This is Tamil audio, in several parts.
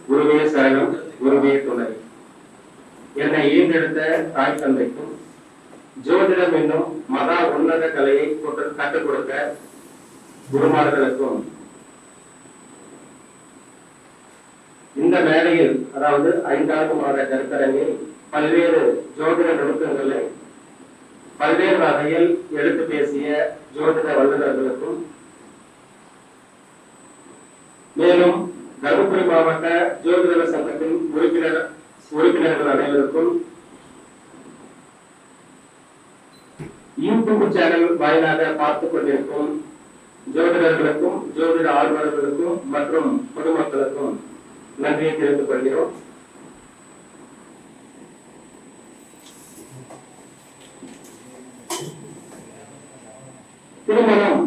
குருவே சரணம், குருவே துணை. என்னை ஈண்டெடுத்த தாய் தந்தைக்கும் ஜோதிடம் என்னும் மகா உன்னத கலையை கற்றுக் கொடுக்க குருமார்களுக்கும் இந்த மேடையில், அதாவது 5வது மாத கருத்தரங்கில் பல்வேறு ஜோதிட நுணுக்கங்களை பல்வேறு வகையில் எடுத்து பேசிய ஜோதிட வல்லுநர்களுக்கும், மேலும் தருமபுரி மாவட்ட ஜோதிட சங்கத்தின் உறுப்பினர்கள் அனைவருக்கும், யூடியூப் சேனல் வாயிலாக பார்த்துக் கொண்டிருக்கும் ஜோதிடர்களுக்கும், ஜோதிட ஆர்வலர்களுக்கும் மற்றும் பொதுமக்களுக்கும் நன்றியை தெரிவித்துக் கொள்கிறோம். திருமணம்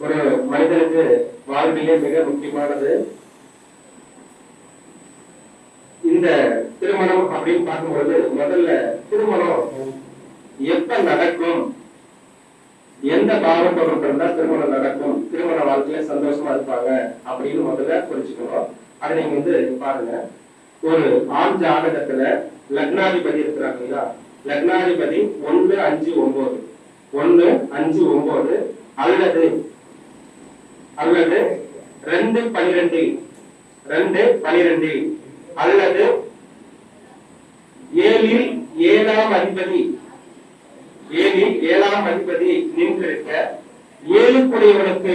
ஒரு மனிதனுக்கு வாழ்விலே மிக முக்கியமானது. இந்த திருமணம் அப்படின்னு பார்க்கும்போது முதல்ல திருமணம் எப்ப நடக்கும், எந்த பாவம் தொடர்பு இருந்தா திருமணம் நடக்கும், திருமண வாழ்க்கையில சந்தோஷமா இருப்பாங்க அப்படின்னு முதல்ல புரிஞ்சுக்கணும். அதை நீங்க பாருங்க. ஒரு ஆண் ஜாதகத்துல லக்னாதிபதி இருக்கிறாங்க இல்லையா, லக்னாதிபதி 1, 5, 9 1, 5, 9 அல்லது 2, 12 2, 12 அல்லது 7ல் 7ஆம் அதிபதி 7ஆம் அதிபதி நின்றிருக்க, 7 கூடியவனுக்கு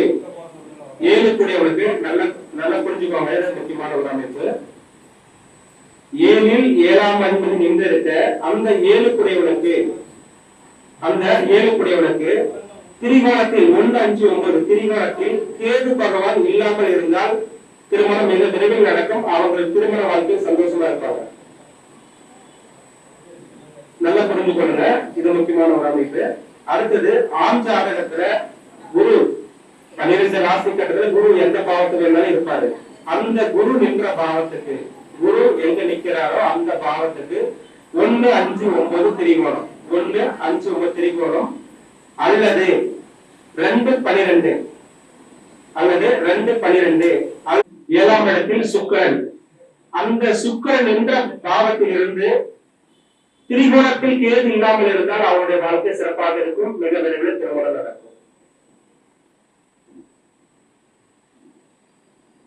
நல்ல புரிஞ்சுக்கோங்க, முக்கியமான ஒரு அமைப்பு. 7ல் 7ஆம் அதிபதி நின்றிருக்க அந்த 7 கூடியவனுக்கு திரிகோணத்தில் 1, 5, 9 திரிகோணத்தில் கேது பகவான் இல்லாமல் இருந்தால் திருமணம் மிக விரைவில் நடக்கும். அவர்கள் திருமண வாழ்க்கை சந்தோஷமா இருப்பாங்க. நல்லா புரிஞ்சு கொள்ளுங்க, இது முக்கியமான ஒரு அமைப்பு. அடுத்தது ஆண் ஜாதகத்துல குரு 12 ராசி கட்டத்துல குரு எந்த பாவத்துல இருந்தாலும் இருப்பாரு. அந்த குரு நின்ற பாவத்துக்கு, குரு எங்க நிக்கிறாரோ அந்த பாவத்துக்கு 1, 5, 9 திரிகோணம், 1, 5, 9 திரிகோணம் அல்லது 2, 12 அல்லது 2, 12 7ஆம் இடத்தில் சுக்கிரன், அந்த சுக்கிரன் என்ற பாவத்தில் இருந்து திரிகோணத்தில் கேது இல்லாமல் இருந்தால் அவருடைய வாழ்க்கை சிறப்பாக இருக்கும். மிக விரைவில் திருமணம் நடக்கும்.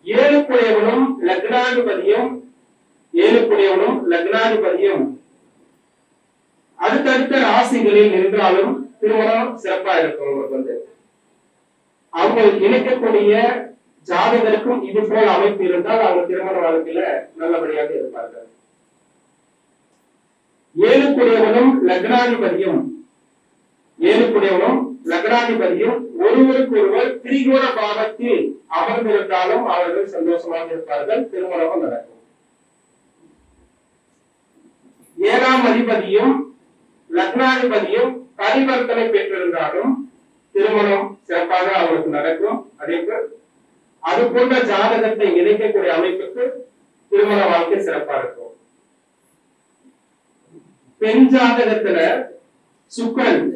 7 கூடியவனும் லக்னாதிபதியும் அடுத்தடுத்த ராசிகளில் நின்றாலும் திருமணம் சிறப்பா இருக்கும். உங்களுக்கு அவங்க இணைக்கக்கூடிய ஜாதகருக்கும் இது போல் அமைப்பு இருந்தால் அவங்க திருமண வாழ்க்கையில நல்லபடியாக இருப்பார்கள். 7 கூடியவனும் லக்னாதிபதியும் ஒருவருக்கு ஒருவர் திரிகோண பாவத்தில் அமர்ந்திருந்தாலும் அவர்கள் சந்தோஷமாக இருப்பார்கள். திருமணமும் நடக்கும். 7ஆம் அதிபதியும் லக்னாதிபதியும் பரிவர்த்தனை பெற்றிருந்தாலும் திருமணம் சிறப்பாக அவருக்கு நடக்கும். அதேபோல் அது போன்ற ஜாதகத்தை இணைக்கக்கூடிய அமைப்புக்கு திருமண வாழ்க்கை சிறப்பா இருக்கும். பெண் ஜாதகத்துல சுக்கிரன்,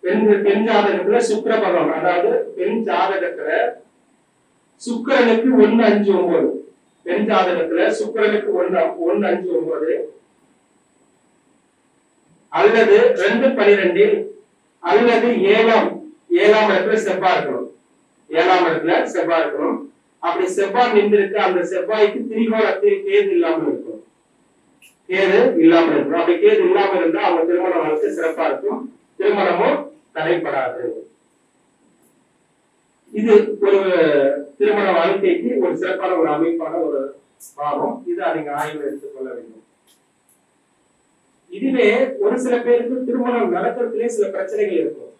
பெண் ஜாதகத்துல சுக்கிர பகவான், அதாவது பெண் ஜாதகத்துல சுக்கிரனுக்கு 1, 5, 9 பெண் ஜாதகத்துல சுக்கிரனுக்கு 1, 5, 9 அல்லது 2, 12 அல்லது 7ஆம் இடத்துல செவ்வாய் இருக்கணும். 7ஆம் இடத்துல செவ்வாய் இருக்கணும். அப்படி செவ்வாய் நின்றிருக்கு, அந்த செவ்வாய்க்கு திரிகோணத்தில் கேது இல்லாமல் இருக்கும். அப்படி கேது இல்லாமல் இருந்தா அவங்க திருமண வாழ்க்கை சிறப்பா இருக்கும். திருமணமும் தடைப்படாது. இது ஒரு திருமண வாழ்க்கைக்கு ஒரு சிறப்பான ஒரு அமைப்பான ஒரு பாவம். இதை நீங்க ஆய்வு எடுத்துக்கொள்ள வேண்டும். இதுவே ஒரு சில பேருக்கு திருமணம் நடக்கிறதுலே சில பிரச்சனைகள் இருக்கும்.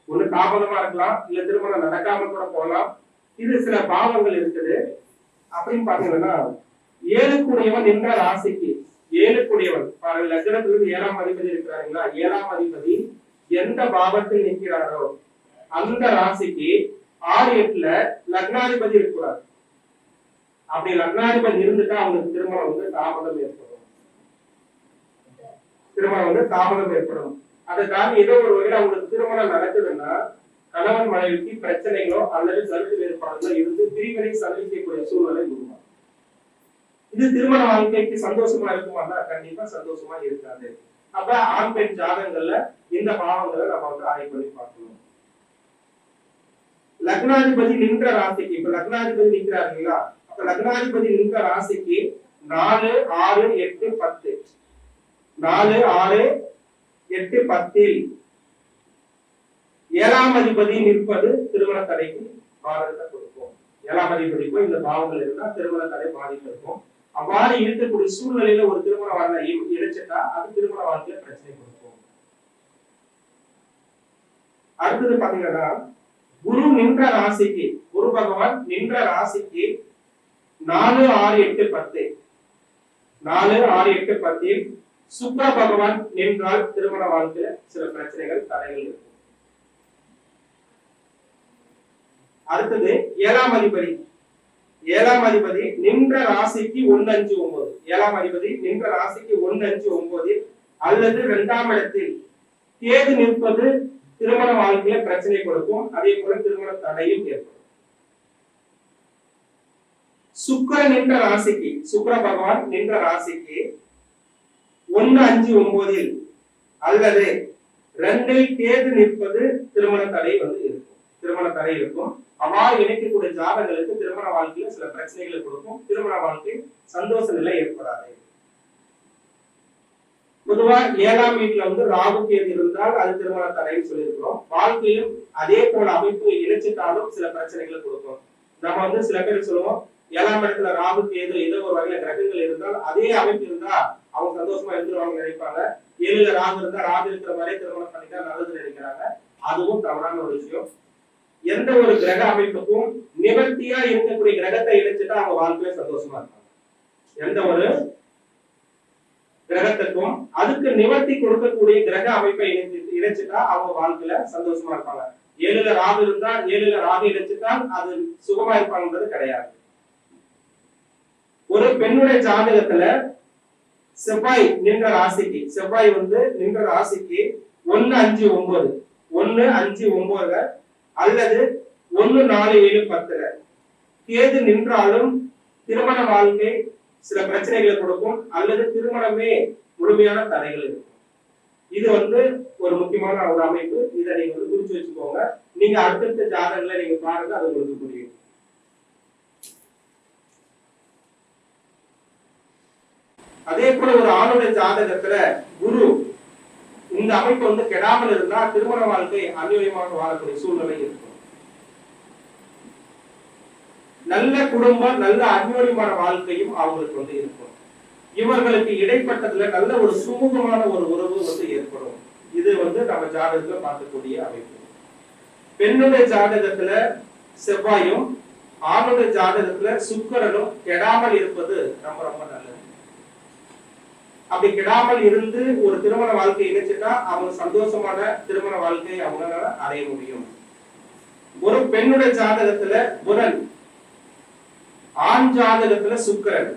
ஒண்ணு தாமதமா இருக்கலாம், இல்ல திருமணம் நடக்காம கூட போகலாம். இது சில பாவங்கள் இருக்குது. அப்படின்னு பாத்தீங்கன்னா 7 கூடியவன் என்ற ராசிக்கு 7 கூடியவன் லக்னத்திலிருந்து 7ஆம் அதிபதி இருக்கிறாருங்களா, 7ஆம் அதிபதி எந்த பாவத்தில் நிற்கிறாரோ அந்த ராசிக்கு 6, 8ல லக்னாதிபதி இருக்கக்கூடாது. அப்படி லக்னாதிபதி இருந்துட்டா அவங்களுக்கு திருமணம் தாமதம் ஏற்படும். அதுக்காக ஏதோ ஒரு வகையில் அவங்களுக்கு திருமணம் நடக்குதுன்னா கணவன் மனைவிக்கு பிரச்சனைகளோ அல்லது கருத்து வேறுபாடுகளோ இருந்து பிரிவினை சந்திக்கக்கூடிய சூழ்நிலை உருவாகும். இது திருமண வாழ்க்கைக்கு சந்தோஷமா இருக்குமானா கண்டிப்பா சந்தோஷமா இருக்காது. அப்ப ஆண் பெண் ஜாதகங்கள்ல இந்த பாவங்களை நம்ம வந்து ஆய்வு பண்ணி பார்க்கணும். லக்னாதிபதி நின்ற ராசிக்கு, இப்ப லக்னாதிபதி நிற்கிறாருங்களா, அப்ப லக்னாதிபதி நின்ற ராசிக்கு 4, 6, 8, 10 4, 6, 8, 10 7ஆம் அதிபதி நிற்பது திருமண தடைக்கு பாதகத்தை கொடுக்கும். 7ஆம் அதிபதிக்கும் இந்த பாவங்கள் இருந்தா திருமண தடை பாதிப்பு இருக்கும். அவ்வாறு இருக்கக்கூடிய சூழ்நிலையில ஒரு திருமண வாழ்க்கை இணைச்சிட்டா அது திருமண வாழ்க்கையில பிரச்சனை கொடுக்கும். அடுத்தது பாத்தீங்கன்னா குரு நின்ற ராசிக்கு, குரு பகவான் நின்ற ராசிக்கு 4, 6, 8, 10 4, 6, 8, 10 சுக்கிர பகவான் நின்றால் திருமண வாழ்க்கையில சில பிரச்சனைகள் தடைகள் இருக்கும். அடுத்தது 7ஆம் அதிபதி, 7ஆம் அதிபதி நின்ற ராசிக்கு 1, 5, 9 7ஆம் அதிபதி நின்ற ராசிக்கு 1, 5, 9 அல்லது 2ஆம் இடத்தில் கேது நிற்பது திருமண வாழ்க்கையில பிரச்சனை கொடுக்கும். அதே போல திருமண தடையும் ஏற்படும். சுக்கிரன் நின்ற ராசிக்கு, சுக்கிர பகவான் நின்ற ராசிக்கு 1, 5, 9 அல்லது 2இல் கேது நிற்பது திருமண தடை வந்து இருக்கும். திருமண தடை இருக்கும். அவ்வாறு இணைக்கக்கூடிய ஜாதகங்களுக்கு திருமண வாழ்க்கையில சில பிரச்சனைகளை கொடுக்கும். திருமண வாழ்க்கை சந்தோஷ நிலை ஏற்படாது. பொதுவா 7ஆம் வீட்டுல வந்து ராகு கேது இருந்தால் அது திருமண தடைன்னு சொல்லியிருக்கிறோம். வாழ்க்கையும் அதே போல அமைப்பு இணைச்சிட்டாலும் சில பிரச்சனைகளை கொடுக்கும். நம்ம வந்து சில பேர் சொல்லுவோம் 7ஆம் இடத்துல ராகு கேது ஏதோ ஒரு வகையில கிரகங்கள் இருந்தால் அதே அமைப்பு இருந்தா அவங்க சந்தோஷமா இருந்துருவாங்க நினைப்பாங்க. 7ல ராகு இருந்தா ராகு இருக்கிற மாதிரி திருமணம் பண்ணிட்டா நல்லது நினைக்கிறாங்க. அதுவும் தவறான ஒரு விஷயம். எந்த ஒரு கிரக அமைப்புக்கும் நிவர்த்தியா இருக்கக்கூடிய கிரகத்தை இணைச்சிட்டா அவங்க வாழ்க்கையில சந்தோஷமா இருப்பாங்க. எந்த ஒரு கிரகத்துக்கும் அதுக்கு நிவர்த்தி கொடுக்கக்கூடிய கிரக அமைப்பை இணைச்சிட்டா அவங்க வாழ்க்கையில சந்தோஷமா இருப்பாங்க. 7ல ராகு இருந்தா 7ல ராகு இணைச்சிட்டால் அது சுகமா இருப்பாங்கன்றது கிடையாது. ஒரு பெண்ணுடைய ஜாதகத்துல செவ்வாய் நின்ற ராசிக்கு, செவ்வாய் வந்து நின்ற ராசிக்கு 1, 5, 9 1, 5, 9 அல்லது 1, 4, 7, 10 கேது நின்றாலும் திருமண வாழ்க்கை சில பிரச்சனைகளை கொடுக்கும் அல்லது திருமணமே முழுமையான தடைகள் இருக்கும். இது வந்து ஒரு முக்கியமான ஒரு அமைப்பு. இதை நீங்க வந்து குறிச்சு வச்சுக்கோங்க. நீங்க அடுத்தடுத்த ஜாதகங்களை நீங்க பாருங்க, அது உங்களுக்கு புரியும். அதே போல ஒரு ஆணுடைய ஜாதகத்துல குரு இந்த அமைப்பு வந்து கெடாமல் இருந்தா திருமண வாழ்க்கை அந்யோன்யமாக வாழக்கூடிய சூழ்நிலை இருக்கும். நல்ல குடும்பம், நல்ல அந்யோன்யமான வாழ்க்கையும் அவங்களுக்கு வந்து இருக்கும். இவர்களுக்கு இடைப்பட்டதுல நல்ல ஒரு சுமூகமான ஒரு உறவு வந்து ஏற்படும். இது வந்து நம்ம ஜாதகத்துல பார்க்கக்கூடிய அமைப்பு. பெண்ணுடைய ஜாதகத்துல செவ்வாயும் ஆணுடைய ஜாதகத்துல சுக்கிரனும் கெடாமல் இருப்பது ரொம்ப ரொம்ப நல்லது. அப்படி கெடாமல் இருந்து ஒரு திருமண வாழ்க்கை இணைச்சுட்டா அவங்க சந்தோஷமான திருமண வாழ்க்கையை அவங்களால அடைய முடியும். ஒரு பெண்ணுடைய ஜாதகத்துல புதன், ஆண் ஜாதகத்துல சுக்கிரன்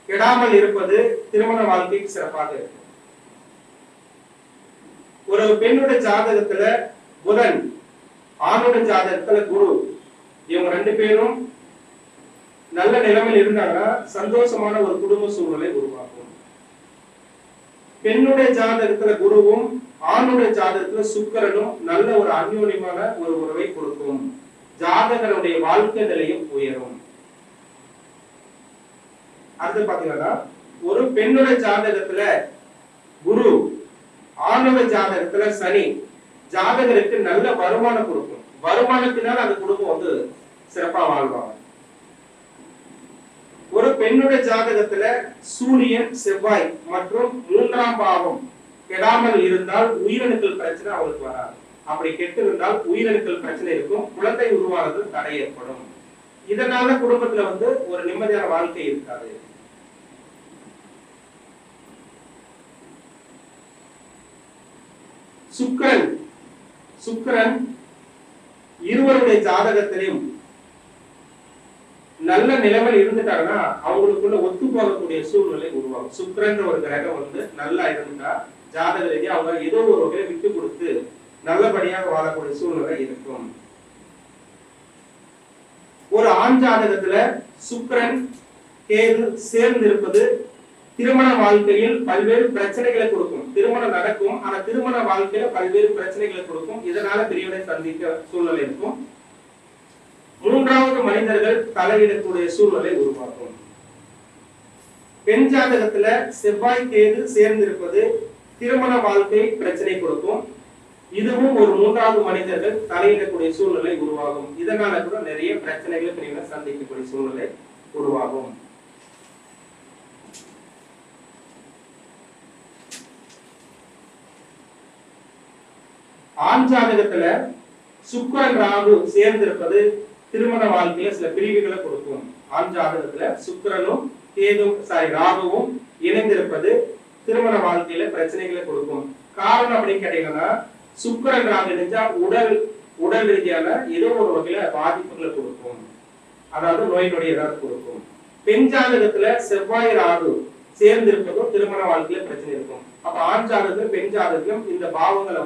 கெடாமல் இருப்பது திருமண வாழ்க்கைக்கு சிறப்பாக இருக்கும். ஒரு பெண்ணுடைய ஜாதகத்துல புதன், ஆணுடைய ஜாதகத்துல குரு, இவங்க 2 பேரும் நல்ல நிலைமையில் இருந்தாங்கன்னா சந்தோஷமான ஒரு குடும்ப சூழ்நிலை உருவாகும். பெண்ணுடைய ஜாதகத்துல குருவும் ஆணுடைய ஜாதகத்துல சுக்கிரனும் நல்ல ஒரு அந்யோன்யமான ஒரு உறவை கொடுக்கும். ஜாதகனுடைய வாழ்க்கை நிலையும் உயரும். அடுத்து பாத்தீங்கன்னா ஒரு பெண்ணுடைய ஜாதகத்துல குரு, ஆணுடைய ஜாதகத்துல சனி ஜாதகருக்கு நல்ல வருமானம் கொடுக்கும். வருமானத்தினால் அந்த குடும்பம் வந்து சிறப்பா வாழ்வாங்க. ஒரு பெண்ணுடைய ஜாதகத்துல சூரியன், செவ்வாய் மற்றும் 3ஆம் பாவம் கெடாமல் இருந்தால் உயிரணுக்கள் பிரச்சனை அவங்களுக்கு வராது. அப்படி கெட்டு இருந்தால் உயிரணுக்கள் பிரச்சனை இருக்கும். குழந்தை உருவானது தடை ஏற்படும். இதனால குடும்பத்துல வந்து ஒரு நிம்மதியான வாழ்க்கை இருக்காது. சுக்கிரன் இருவருடைய ஜாதகத்திலையும் நல்ல நிலைமையில் இருந்துட்டாங்கன்னா அவங்களுக்குள்ள ஒத்து போகக்கூடிய சூழ்நிலை உருவாகும். சுக்கிரன் ஒரு கிரகம் வந்து நல்லா இருந்தா ஜாதக ரீதியா அவங்க ஏதோ ஒரு வகையில விட்டு கொடுத்து நல்லபடியாக வாழக்கூடிய சூழ்நிலை இருக்கும். ஒரு ஆண் ஜாதகத்துல சுக்கிரன் கேது சேர்ந்து இருப்பது திருமண வாழ்க்கையில் பல்வேறு பிரச்சனைகளை கொடுக்கும். திருமணம் நடக்கும், ஆனா திருமண வாழ்க்கையில பல்வேறு பிரச்சனைகளை கொடுக்கும். இதனால பிரிவினை சந்திக்க சூழ்நிலை இருக்கும். மூன்றாவது மனிதர்கள் தலையிடக்கூடிய சூழ்நிலை உருவாக்கும். பெண் ஜாதகத்துல செவ்வாய் கேது சேர்ந்திருப்பது திருமண வாழ்க்கை பிரச்சனை கொடுக்கும். இதுவும் ஒரு மூன்றாவது மனிதர்கள் தலையிடக்கூடிய சூழ்நிலை உருவாகும். இதனால கூட நிறைய பிரச்சனைகளை பிரிவினை சந்திக்கக்கூடிய சூழ்நிலை உருவாகும். ஆண் ஜாதகத்துல சுக்கிரன் ராகு சேர்ந்திருப்பது திருமண வாழ்க்கையில சில பிரிவுகளை கொடுக்கும். ஆண் ஜாதகத்துல சுக்கிரனும் ராகுவும் இணைந்திருப்பது திருமண வாழ்க்கையில பிரச்சனைகளை கொடுக்கும். காரணம் அப்படின்னு கேட்டீங்கன்னா சுக்கிரன் ராகு நினைச்சா உடல் ரீதியான ஏதோ ஒரு வகையில பாதிப்புகளை கொடுக்கும். அதாவது நோய் நொடி ஏதாவது கொடுக்கும். பெண் ஜாதகத்துல செவ்வாய் ராகு சேர்ந்திருப்பதும் திருமண வாழ்க்கையில பிரச்சனை இருக்கும். அப்ப ஆண் ஜாதகத்திலும் பெண் ஜாதகத்திலும் இந்த பாவங்களை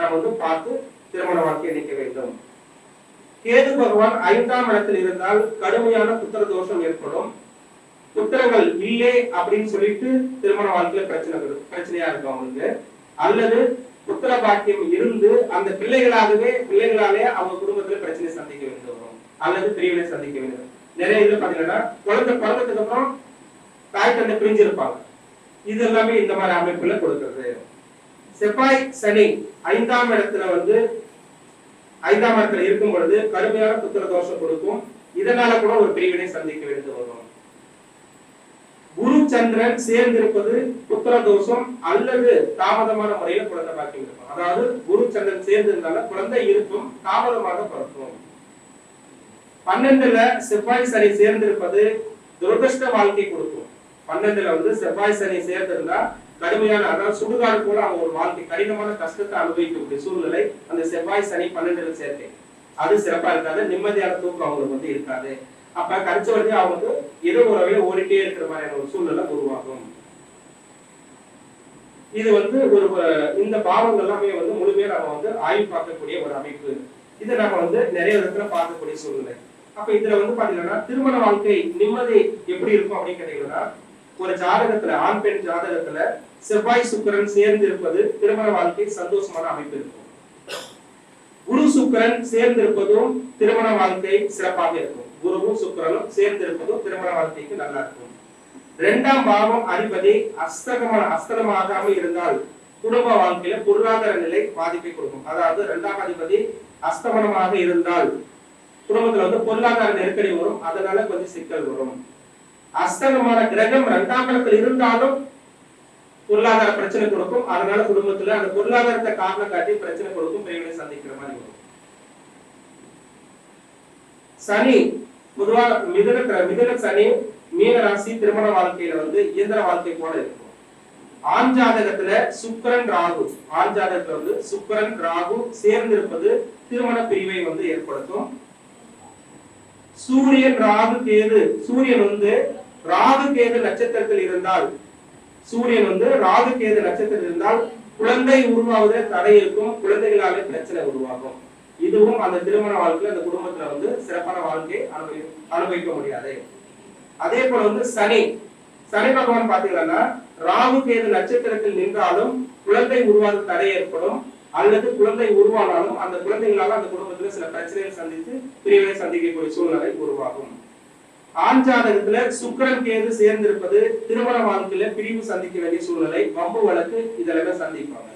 நம்ம பார்த்து திருமண வாழ்க்கையை இணைக்க வேண்டும். கேது பகவான் 5ஆம் இடத்தில் இருந்தால் கடுமையான புத்திர தோஷம் ஏற்படும். புத்திரங்கள் இல்லை அப்படின்னு சொல்லிட்டு திருமண வாழ்க்கையில பிரச்சனையா இருக்கும் அவங்களுக்கு. அல்லது புத்திர பாக்கியம் இருந்து அந்த பிள்ளைகளாலே அவங்க குடும்பத்துல பிரச்சனை சந்திக்க வேண்டியது வரும். அல்லது பிரிவினை சந்திக்க வேண்டியது. நிறைய இது பாத்தீங்கன்னா குழந்தை பிறந்ததுக்கு அப்புறம் தாய் தந்தை பிரிஞ்சு இருப்பாங்க. இது எல்லாமே இந்த மாதிரி அமைப்புல கொடுக்கிறது. செவ்வாய் சனி 5ஆம் இடத்துல இருக்கும் பொழுது கடுமையான புத்திர தோஷம் கொடுக்கும். இதனால கூட ஒரு பிரிவினை சந்திக்க வேண்டியது வரும். குரு சந்திரன் சேர்ந்திருப்பது புத்திர தோஷம் அல்லது தாமதமான முறையில குழந்தை பாக்கியம் இருக்கும். அதாவது குரு சந்திரன் சேர்ந்து இருந்தாலும் குழந்தை இருக்கும், தாமதமாக பிறக்கும். 12ல செவ்வாய் சனி சேர்ந்திருப்பது துரதிருஷ்ட வாழ்க்கை கொடுக்கும். 12ல செவ்வாய் சனி சேர்ந்திருந்தா கடுமையான, அதாவது சுடுகாடு கூட அவங்க ஒரு வாழ்க்கை கடினமான கஷ்டத்தை அனுபவிக்கக்கூடிய சூழ்நிலை அந்த செவ்வாய் சனி 12ல சேர்க்கை. அது சிறப்பா இருக்காது. நிம்மதியான தூக்கம் அவங்களுக்கு இருக்காது. அப்ப கடிச்ச வரைக்கும் அவங்க ஏதோ ஒரு வகையில ஓடிட்டே இருக்கிற மாதிரியான ஒரு சூழ்நிலை உருவாகும். இது ஒரு இந்த பாவங்கள் எல்லாமே முழுமையா நம்ம ஆய்வு பார்க்கக்கூடிய ஒரு அமைப்பு. இதை நம்ம நிறைய விதத்துல பார்க்கக்கூடிய சூழ்நிலை. அப்ப இதுல பாத்தீங்கன்னா திருமண வாழ்க்கை நிம்மதி எப்படி இருக்கும் அப்படின்னு கேட்டீங்கன்னா, ஒரு ஜாதகத்துல ஆண் பெண் ஜாதகத்துல செவ்வாய் சுக்கிரன் சேர்ந்து இருப்பது திருமண வாழ்க்கை சந்தோஷமான அமைப்பு இருக்கும். குரு சுக்கிரன் சேர்ந்து இருப்பதும் திருமண வாழ்க்கை சிறப்பாக இருக்கும். குருவும் சுக்கிரனும் சேர்ந்து இருப்பதும் திருமண வாழ்க்கைக்கு நல்லா இருக்கும். 2ஆம் பாவம் அதிபதி அஸ்தமாகாம இருந்தால் குடும்ப வாழ்க்கையில பொருளாதார நிலை பாதிப்பை கொடுக்கும். அதாவது 2ஆம் அதிபதி அஸ்தமனமாக இருந்தால் குடும்பத்துல பொருளாதார நெருக்கடி வரும். அதனால கொஞ்சம் சிக்கல் வரும். அஸ்தகமான கிரகம் 2ஆம் இடத்தில் இருந்தாலும் பொருளாதார பிரச்சனை கொடுக்கும். அதனால குடும்பத்துல அந்த பொருளாதாரத்தை காரணம் காட்டி பிரச்சனை கொடுக்கும், பிரிவினை சந்திக்கிற மாதிரி வரும். சனி பொதுவா மிதுன சனி மீன ராசி திருமண வாழ்க்கையில இயந்திர வாழ்க்கை போல இருக்கும். ஆண் ஜாதகத்துல சுக்கிரன் ராகு, ஆண் ஜாதகத்துல சுக்கிரன் ராகு சேர்ந்து இருப்பது திருமண பிரிவை ஏற்படுத்தும். சூரியன் ராகு கேது, சூரியன் ராகு கேது நட்சத்திரத்தில் இருந்தால், சூரியன் ராகு கேது நட்சத்திரத்தில் இருந்தால் குழந்தை உருவாவதில் தடை இருக்கும். குழந்தைகளாலே பிரச்சனை உருவாகும். இதுவும் அந்த திருமண வாழ்க்கையில அந்த குடும்பத்துல சிறப்பான வாழ்க்கை அனுபவிக்க முடியாது. அதே போல சனி பகவான் பாத்தீங்கன்னா ராகு கேது நட்சத்திரத்தில் நின்றாலும் குழந்தை உருவாத தடை ஏற்படும். அல்லது குழந்தை உருவானாலும் அந்த குழந்தைகளால அந்த குடும்பத்துல சில பிரச்சனைகள் சந்தித்து பிரிவினை சந்திக்கக்கூடிய சூழ்நிலை உருவாகும். ஆண் ஜாதகத்துல சுக்கிரன் கேது சேர்ந்திருப்பது திருமண வாழ்க்கையில பிரிவு சந்திக்க வேண்டிய சூழ்நிலை, வம்பு வழக்கு இதெல்லாம் சந்திப்பாங்க.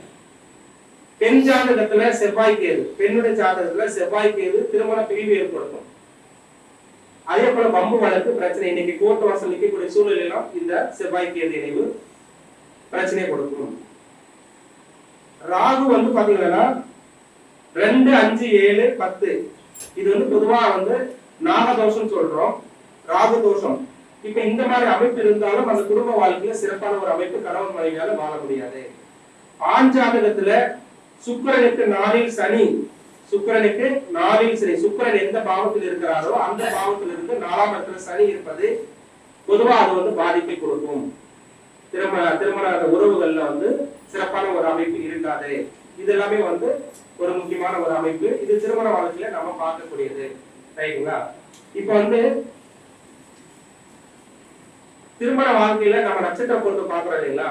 பெண் ஜாதகத்துல செவ்வாய் கேது, பெண்ணுடைய ஜாதகத்துல செவ்வாய் கேது திருமண பிரிவு ஏற்படுத்தும். அதே போல வம்பு வழக்கு பிரச்சனை, இன்னைக்கு கோர்ட் வாசல் நிற்கக்கூடிய சூழ்நிலையெல்லாம் இந்த செவ்வாய் கேது இணைவு பிரச்சனை கொடுக்கும். ராகு பாத்தீங்கன்னா 2, 5, 7, 10 இது பொதுவா நாகதோஷம் சொல்றோம், ராகு தோஷம். இப்ப இந்த மாதிரி அமைப்பு இருந்தாலும் அந்த குடும்ப வாழ்க்கையில சிறப்பான ஒரு அமைப்பு கணவன் மனைவியால வாழ முடியாது. ஆண் ஜாதகத்துல சுக்கிரனுக்கு 4ல் சனி, சுக்கிரனுக்கு 4ல் சனி, சுக்கிரன் எந்த பாவத்தில் இருக்கிறாரோ அந்த பாவத்தில் இருந்து 4ஆம் இடத்துல சனி இருப்பது பொதுவா அது பாதிப்பை கொடுக்கும். திருமண உறவுகள்ல சிறப்பான ஒரு அமைப்பு இருக்காது. இது எல்லாமே ஒரு முக்கியமான ஒரு அமைப்பு. இது திருமண வாழ்க்கையில நம்ம பார்க்கக்கூடியது. ரைட்டுங்களா? இப்ப திருமண வாழ்க்கையில நம்ம நட்சத்திரம் பொறுத்து பாக்குறோம் இல்லைங்களா?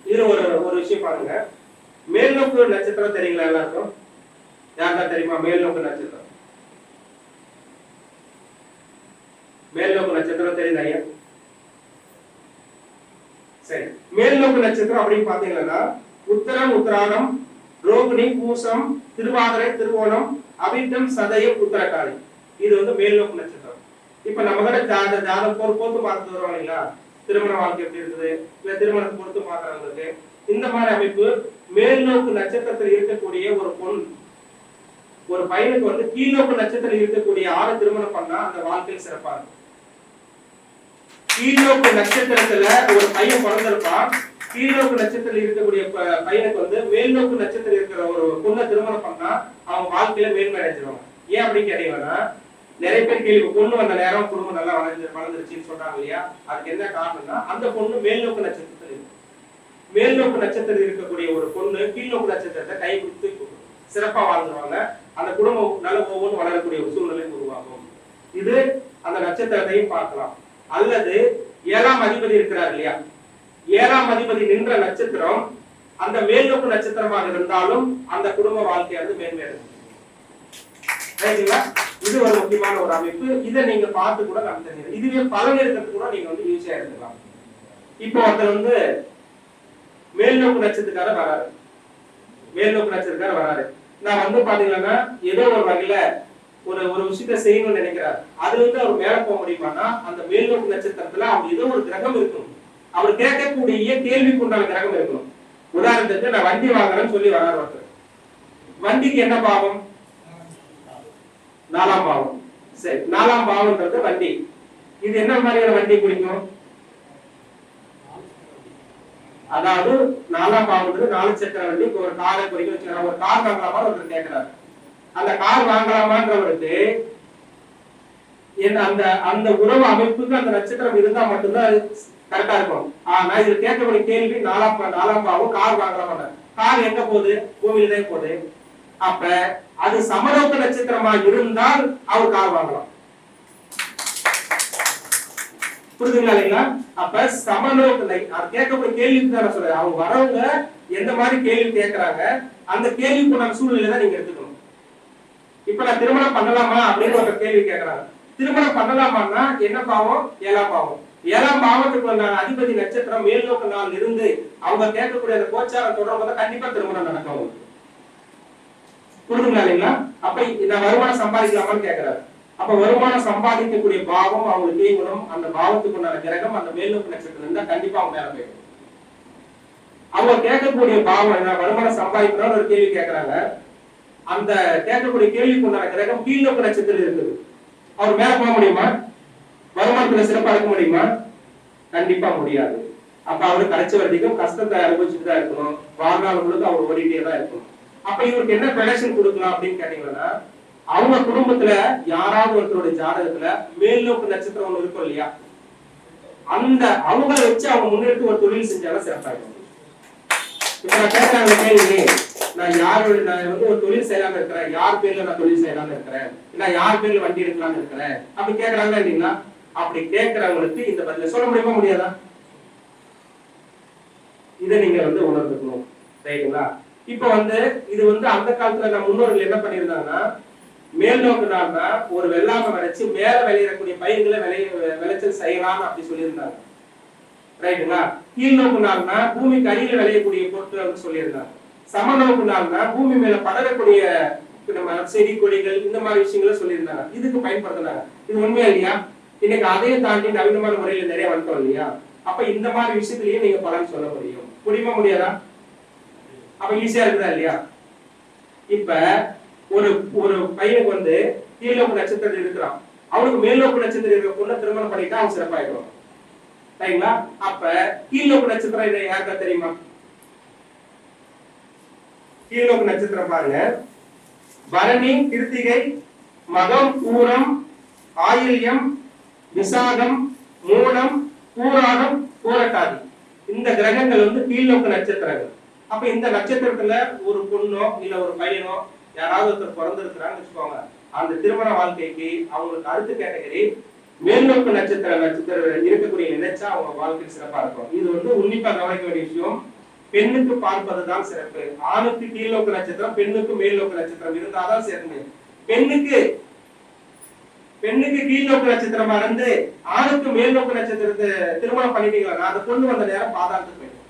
இதுல ஒரு விஷயம் பாருங்க. மேல்நோக்கு நட்சத்திரம் தெரியுங்களா எல்லாருக்கும்? யாருக்கா தெரியுமா மேல்நோக்கு நட்சத்திரம்? மேல்நோக்கு நட்சத்திரம் தெரியுது ஐயா? சரி, மேல்நோக்கு நட்சத்திரம் அப்படின்னு பாத்தீங்கன்னா உத்தரம், உத்தராடம், ரோகிணி, பூசம், திருவாதிரை, திருவோணம், அவிட்டம், சதயம், உத்தரகாளி. இது வந்து மேல்நோக்கு நட்சத்திரம். இப்ப நம்ம கிட்ட ஜாதம் பொறுத்து பார்த்து வருவாங்க இல்லைங்களா? திருமண வாழ்க்கை எப்படி இருக்குது, இல்ல திருமணத்தை பொறுத்து பாக்குறவங்களுக்கு இந்த மாதிரி அமைப்பு. மேல்நோக்கு நட்சத்திரத்தில் இருக்கக்கூடிய ஒரு பொண்ணு, ஒரு பையனுக்கு வந்து கீழ்நோக்கு நட்சத்திரம் இருக்கக்கூடிய ஆளை திருமணம் பண்ணா அந்த வாழ்க்கையில் சிறப்பா இருக்கும். கீழ்நோக்கு நட்சத்திரத்துல ஒரு பையன் பிறந்திருப்பான். கீழ்நோக்கு நட்சத்திரத்தில் இருக்கக்கூடிய பையனுக்கு வந்து மேல்நோக்கு நட்சத்திரம் இருக்கிற ஒரு பொண்ணை திருமணம் பண்ணா அவங்க வாழ்க்கையில மேன்மை அடைஞ்சிருவாங்க. ஏன் அப்படின்னு கேட்டீங்கன்னா, நிறைய பேர் கேள்வி, பொண்ணு வந்த நேரம் குடும்பம் நல்லா வளர்ந்துருச்சுன்னு சொல்றாங்க இல்லையா? அதுக்கு என்ன காரணம்னா அந்த பொண்ணு மேல்நோக்கு நட்சத்திரத்தில் இருக்கு. மேல்நோக்கு நட்சத்திரத்தில் இருக்கக்கூடிய ஒரு பொண்ணு கீழ்நோக்கு நட்சத்திரத்தை கை கொடுத்து சிறப்பா வாழ்ந்துருவாங்க. அந்த குடும்பம் நல்ல ஒவ்வொன்று வளரக்கூடிய ஒரு சூழ்நிலை உருவாகும். இது அந்த நட்சத்திரத்தையும் பார்க்கலாம். அல்லது 7ஆம் அதிபதி இருக்கிறார் இல்லையா? 7ஆம் அதிபதி நின்ற நட்சத்திரம் அந்த மேல்நோக்கு நட்சத்திரமாக இருந்தாலும் அந்த குடும்ப வாழ்க்கையானது மேன்மையடையும். இது ஒரு முக்கியமான ஒரு அமைப்பு. இதை நீங்க பார்த்து கூட நம்ம தெரியும். இதுவே பலன் இருக்கிறது கூட நீங்க வந்து ஈஸியா எடுத்துக்கலாம். இப்போ ஒருத்தர் வந்து மேல்நோக்கு நட்சத்திரக்கார வராரு, மேல்நோக்கு நட்சத்திரக்கார வராரு. நான் வந்து பாத்தீங்கன்னா ஏதோ ஒரு வகையில ஒரு விஷயத்த செய்யணும்னு நினைக்கிறார். அது வந்து அவர் மேல போக முடியுமானா அந்த மேல்நோக்கு நட்சத்திரத்துல அவர் ஏதோ ஒரு கிரகம் இருக்கணும். அவர் கேட்கக்கூடிய கேள்விக்கு உண்டான கிரகம் இருக்கணும். உதாரணத்துக்கு நான் வண்டி வாங்குறேன்னு சொல்லி வராரு ஒருத்தர். வண்டிக்கு என்ன பாவம்? 4ஆம் பாவம். சரி, 4ஆம் பாவம்ன்றது வண்டி. இது என்ன மாதிரியான வண்டி குறிக்கும்? அதாவது 4ஆம் பாவம்ன்றது 4 சக்கர வண்டி. ஒரு காரை குறிக்கும் வச்சுக்கலாம். ஒரு கார் வாங்கலாமா ஒருத்தர் கேட்கிறாரு. அந்த கார் வாங்கலாமான்றவருக்கு அந்த அந்த உறவு அமைப்புக்கு அந்த நட்சத்திரம் இருந்தா மட்டும்தான் கரெக்டா இருக்கும். ஆனா இது கேட்கக்கூடிய கேள்வி 4ஆம் பாவம் கார் வாங்கலாமா? கார் எங்க போகுது? பூமியில தான் போகுது. அப்ப அது சமநோக்கு நட்சத்திரமா இருந்தால் அவர் கார் வாங்கலாம். புரியுதுங்களா இல்லைங்களா? அப்ப சமநோக்கு கேட்கக்கூடிய கேள்விக்கு தான் சொல்றேன். அவங்க வரவங்க எந்த மாதிரி கேள்வி கேட்கறாங்க அந்த கேள்விக்கு சூழ்நிலை தான் நீங்க எடுத்துக்கணும். இப்ப நான் திருமணம் பண்ணலாமா அப்படின்னு ஒரு கேள்வி கேட்கறாங்க. திருமணம் பண்ணலாமான்னா என்ன பாவம்? 7ஆம் பாவம். 7ஆம் பாவத்துக்கு அதிபதி நட்சத்திரம் மேல்நோக்கு நாள் இருந்து அவங்க கேட்கக்கூடிய அந்த கோச்சார தொடர்பு கண்டிப்பா திருமணம் நடக்கும். புரியுதுங்களா இல்லைங்களா? அப்ப இந்த வருமானம் சம்பாதிக்கலாமான்னு கேட்கிறாரு. அப்ப வருமானம் சம்பாதிக்கக்கூடிய பாவம் அவங்களுக்கு இயங்கணும். அந்த பாவத்துக்கு உண்டான கிரகம் அந்த மேல்நோக்கு நட்சத்திரம் இருந்தா கண்டிப்பா அவங்க மேல போயிடும். அவங்க கேட்கக்கூடிய பாவம் என்ன? வருமானம் சம்பாதிக்கணும்னு ஒரு கேள்வி கேட்கறாங்க. அந்த கேட்கக்கூடிய கேள்விக்கு உண்டான கிரகம் கீழ்நோக்கு நட்சத்திரம் இருக்குது. அவர் மேல போக முடியுமா? வருமானத்துல சிறப்பா இருக்க முடியுமா? கண்டிப்பா முடியாது. அப்ப அவரு கடைசி வரைக்கும் கஷ்டத்தை அனுபவிச்சுட்டு தான் இருக்கணும். வாழ்நாள் முழுக்க அவர் ஓடிட்டே தான் இருக்கணும். அப்ப இவருக்கு என்ன ப்ரொடக்ஷன் கொடுக்கலாம் அப்படின்னு கேட்டீங்கன்னா, அவங்க குடும்பத்துல யாராவது ஒருத்தருடைய ஜாதகத்துல மேல்நோக்கு நட்சத்திரம் ஒண்ணு இருக்கும் இல்லையா? அந்த அவங்கள வச்சு அவங்க முன்னெடுத்து ஒரு தொழில் செஞ்சாலும் சிறப்பா இருக்கும். இப்ப நான் கேட்கறாங்க கேள்வி, நான் வந்து ஒரு தொழில் செய்யலாம்னு இருக்கிறேன், யார் பேர்ல நான் தொழில் செய்யலாம்னு இருக்கிறேன், இல்ல யார் பேர்ல வண்டி எடுக்கலாம்னு இருக்கிறேன் அப்படி கேட்கறாங்க இல்லைங்களா? அப்படி கேட்கறவங்களுக்கு இந்த பதில சொல்ல முடியுமா முடியாதா? இதை நீங்க வந்து உணர்ந்துக்கணும். ரைட்டுங்களா? இப்ப வந்து இது வந்து அந்த காலத்துல நம்ம முன்னோர்கள் என்ன பண்ணிருந்தாங்கன்னா, மேல்நோக்கு நாள்னா ஒரு வெள்ளாமை விளைச்சு மேல விளையக்கூடிய பயிர்களை விளைச்சல் செய்யலாம் அப்படி சொல்லியிருந்தாங்க. ரைட்டுங்களா? கீழ்நோக்கு நாள்னா பூமிக்கு அடியில் விளையக்கூடிய பொருட்கள் சொல்லியிருந்தாங்க. சமநோக்கு நாள்னா பூமி மேல படரக்கூடிய செடி கொடிகள் இந்த மாதிரி விஷயங்களை சொல்லியிருந்தாங்க. இதுக்கு பயன்படுத்தினாங்க. இது உண்மையா இல்லையா? இன்னைக்கு அதையும் தாண்டி நவீனமான முறையில நிறைய வந்துட்டோம் இல்லையா? அப்ப இந்த மாதிரி விஷயத்திலேயே நீங்க பலன் சொல்ல முடியும். முடியுமா முடியாதா? அப்ப ஈஸியா இருக்குதா இல்லையா? இப்ப ஒரு ஒரு பையனுக்கு வந்து கீழ்நோக்கு நட்சத்திரம் இருக்கிறான். அவனுக்கு மேல்நோக்கு நட்சத்திரம் இருக்கிற பொண்ணை திருமணம் பண்ணிட்டா அவன் சிறப்பாயிடுவான். சரிங்களா? அப்ப கீழ்நோக்கு நட்சத்திரம் இதை யாருக்கா தெரியுமா? கீழ்நோக்கு நட்சத்திரம் பாருங்க. பரணி, கிருத்திகை, மகம், பூரம், ஆயில்யம், விசாகம், மூலம், பூராடம், பூரட்டாதி இந்த கிரகங்கள் வந்து கீழ்நோக்கு நட்சத்திரங்கள். அப்ப இந்த நட்சத்திரத்துல ஒரு பொண்ணோ இல்ல ஒரு பையனோ யாராவது ஒருத்தர் பிறந்திருக்கிறான்னு வச்சுக்கோங்க, அந்த திருமண வாழ்க்கைக்கு அவங்களுக்கு அடுத்த கேட்டகரி மேல்நோக்கு நட்சத்திரம் இருக்கக்கூடிய நினைச்சா அவங்க வாழ்க்கை சிறப்பா இருக்கும். இது உன்னிப்பா கவனிக்க வேண்டிய விஷயம். பெண்ணுக்கு பார்ப்பதுதான் சிறப்பு. ஆணுக்கு கீழ்நோக்கு நட்சத்திரம், பெண்ணுக்கு மேல் நோக்கு நட்சத்திரம் இருந்தாதான் சிறப்பு. பெண்ணுக்கு கீழ்நோக்கு நட்சத்திரமா இருந்து ஆணுக்கு மேல் நோக்கு நட்சத்திரத்தை திருமணம் பண்ணிட்டீங்களா அந்த பொண்ணு வந்த நேரம் பாதாளத்துக்கு போயிடும்.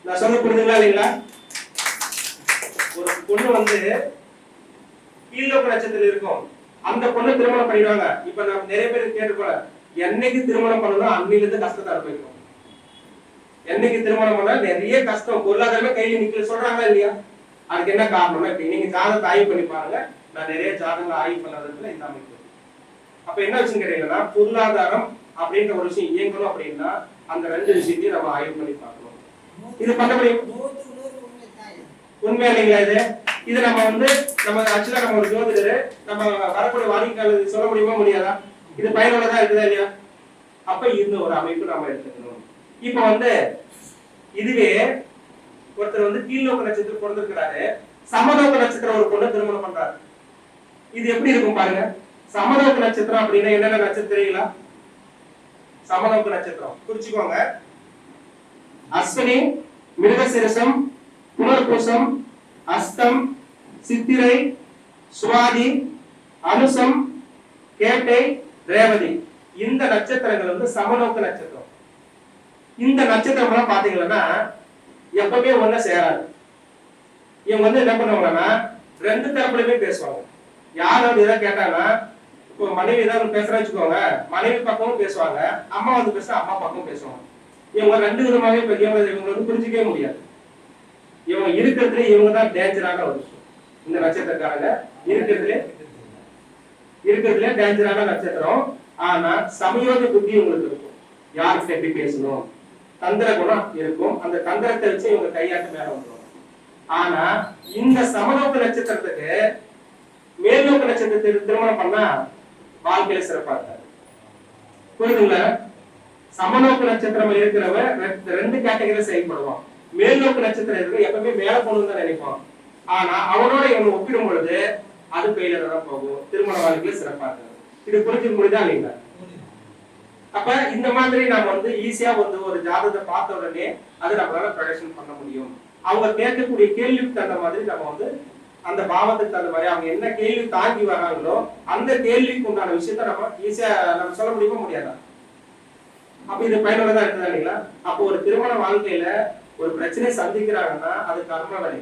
நான் சொல்ல புரியுதுங்களா இல்லைங்களா? ஒரு பொண்ணு கீழ்நோக்கு நட்சத்திரம் இருக்கும், அந்த பொண்ணு திருமணம் பண்ணிடுவாங்க. இப்ப நம்ம நிறைய பேர் கேட்டுக்கோல, என்னைக்கு திருமணம் பண்ணணும் அன்னையில இருந்து கஷ்டத்தை அனுபவிக்கும். என்னைக்கு திருமணம் பண்ணா நிறைய கஷ்டம், பொருளாதாரமே கையில நிக்கல சொல்றாங்களா இல்லையா? அதுக்கு என்ன காரணம்னா, இப்ப நீங்க ஜாதகத்தை ஆய்வு பண்ணி பாருங்க. நான் நிறைய ஜாதகங்களை ஆய்வு பண்ணதுல இந்த அமைப்பு. அப்ப என்ன விஷயம் கேட்டீங்கன்னா, பொருளாதாரம் அப்படின்ற ஒரு விஷயம் இயங்கணும் அப்படின்னா அந்த ரெண்டு விஷயத்தையும் நம்ம ஆய்வு பண்ணி பார்க்கணும். இது பண்ணபடி உண்மையா இல்லைங்களா? இது நம்ம நம்ம ஆக்சுவலா நம்ம ஒரு ஜோதிடர், நம்ம வரக்கூடிய வாடிக்கையாளர் சொல்ல முடியுமா முடியாதா? இது பயனுள்ளதா இருக்குதா இல்லையா? அப்ப இந்த ஒரு அமைப்பு நம்ம எடுத்துக்கணும். இப்ப இதுவே ஒருத்தர் கீழ்நோக்கு நட்சத்திரம் பிறந்திருக்கிறாரு, சமநோக்கு நட்சத்திரம் ஒரு பொண்ணு திருமணம் பண்றாரு. இது எப்படி இருக்கும் பாருங்க. சமநோக்கு நட்சத்திரம் அப்படின்னா என்னென்ன நட்சத்திரம் தெரியுங்களா? சமநோக்கு நட்சத்திரம் குறிச்சுக்கோங்க. அஸ்வினி, மிருகசீரிஷம், புனர்பூசம், அஸ்தம், சித்திரை, சுவாதி, அனுசம், கேட்டை, ரேவதி. இந்த நட்சத்திரங்கள் சமநோக்கு நட்சத்திரம். இந்த நட்சத்திரம் எல்லாம் பாத்தீங்கன்னா எப்பவுமே ஒண்ணு சேராது. இவங்க என்ன பண்ணுவாங்கன்னா ரெண்டு தரப்புலயுமே பேசுவாங்க. யாராவது எதாவது கேட்டாங்கன்னா, இப்போ மனைவி ஏதாவது பேசுறா வச்சுக்கோங்க, மனைவி பக்கமும் பேசுவாங்க, அம்மா பேசுறா அம்மா பக்கமும் பேசுவாங்க. இவங்க ரெண்டு விதமாவே இவங்க புரிஞ்சுக்கவே முடியாது. இவங்க இருக்கிறதுல இவங்க தான் டேஞ்சரான ஒரு விஷயம். இந்த நட்சத்திரக்காரங்க இருக்கிறதுல டேஞ்சரான நட்சத்திரம். ஆனா சமயோக புத்தி உங்களுக்கு இருக்கும். யாருக்கு எப்படி பேசணும், தந்திர குணம் இருக்கும். அந்த தந்திரத்தை வச்சு இவங்க கையாட்டு மேல வந்துடும். ஆனா இந்த சமநோக்கு நட்சத்திரத்துக்கு மேல்நோக்கு நட்சத்திரத்தை திருமணம் பண்ணா வாழ்க்கையில சிறப்பா இருக்காது. புரியுதுங்களா? சமநோக்கு நட்சத்திரம் இருக்கிறவன் ரெண்டு கேட்டகரியில செயல்படுவான். மேல்நோக்கு நட்சத்திரம் இருக்கிற எப்பவுமே மேல போகணும்னு தான் நினைப்பான். ஆனா அவனோட இவங்க ஒப்பிடும் பொழுது அது பெயிலரா தான் போகும். திருமண வாழ்க்கையில சிறப்பா இருக்காது. இது புரிஞ்சுக்க முடியுதா இல்லைங்களா? அப்ப இந்த மாதிரி நம்ம ஈஸியா ஒரு ஜாதகத்தை பார்த்த உடனே அது நம்மளால ப்ரொடக்ஷன் பண்ண முடியும். அவங்க கேட்கக்கூடிய கேள்விக்கு தகுந்த மாதிரி நம்ம அந்த பாவத்துக்கு தகுந்த மாதிரி அவங்க என்ன கேள்வி தாங்கி வராங்களோ அந்த கேள்விக்கு உண்டான விஷயத்த நம்ம ஈஸியா நம்ம சொல்ல முடியுமா முடியாதா? அப்ப இது பயனுள்ளதா இருக்குதா இல்லைங்களா? அப்போ ஒரு திருமண வாழ்க்கையில ஒரு பிரச்சனை சந்திக்கிறாங்கன்னா அது கர்ம வினை.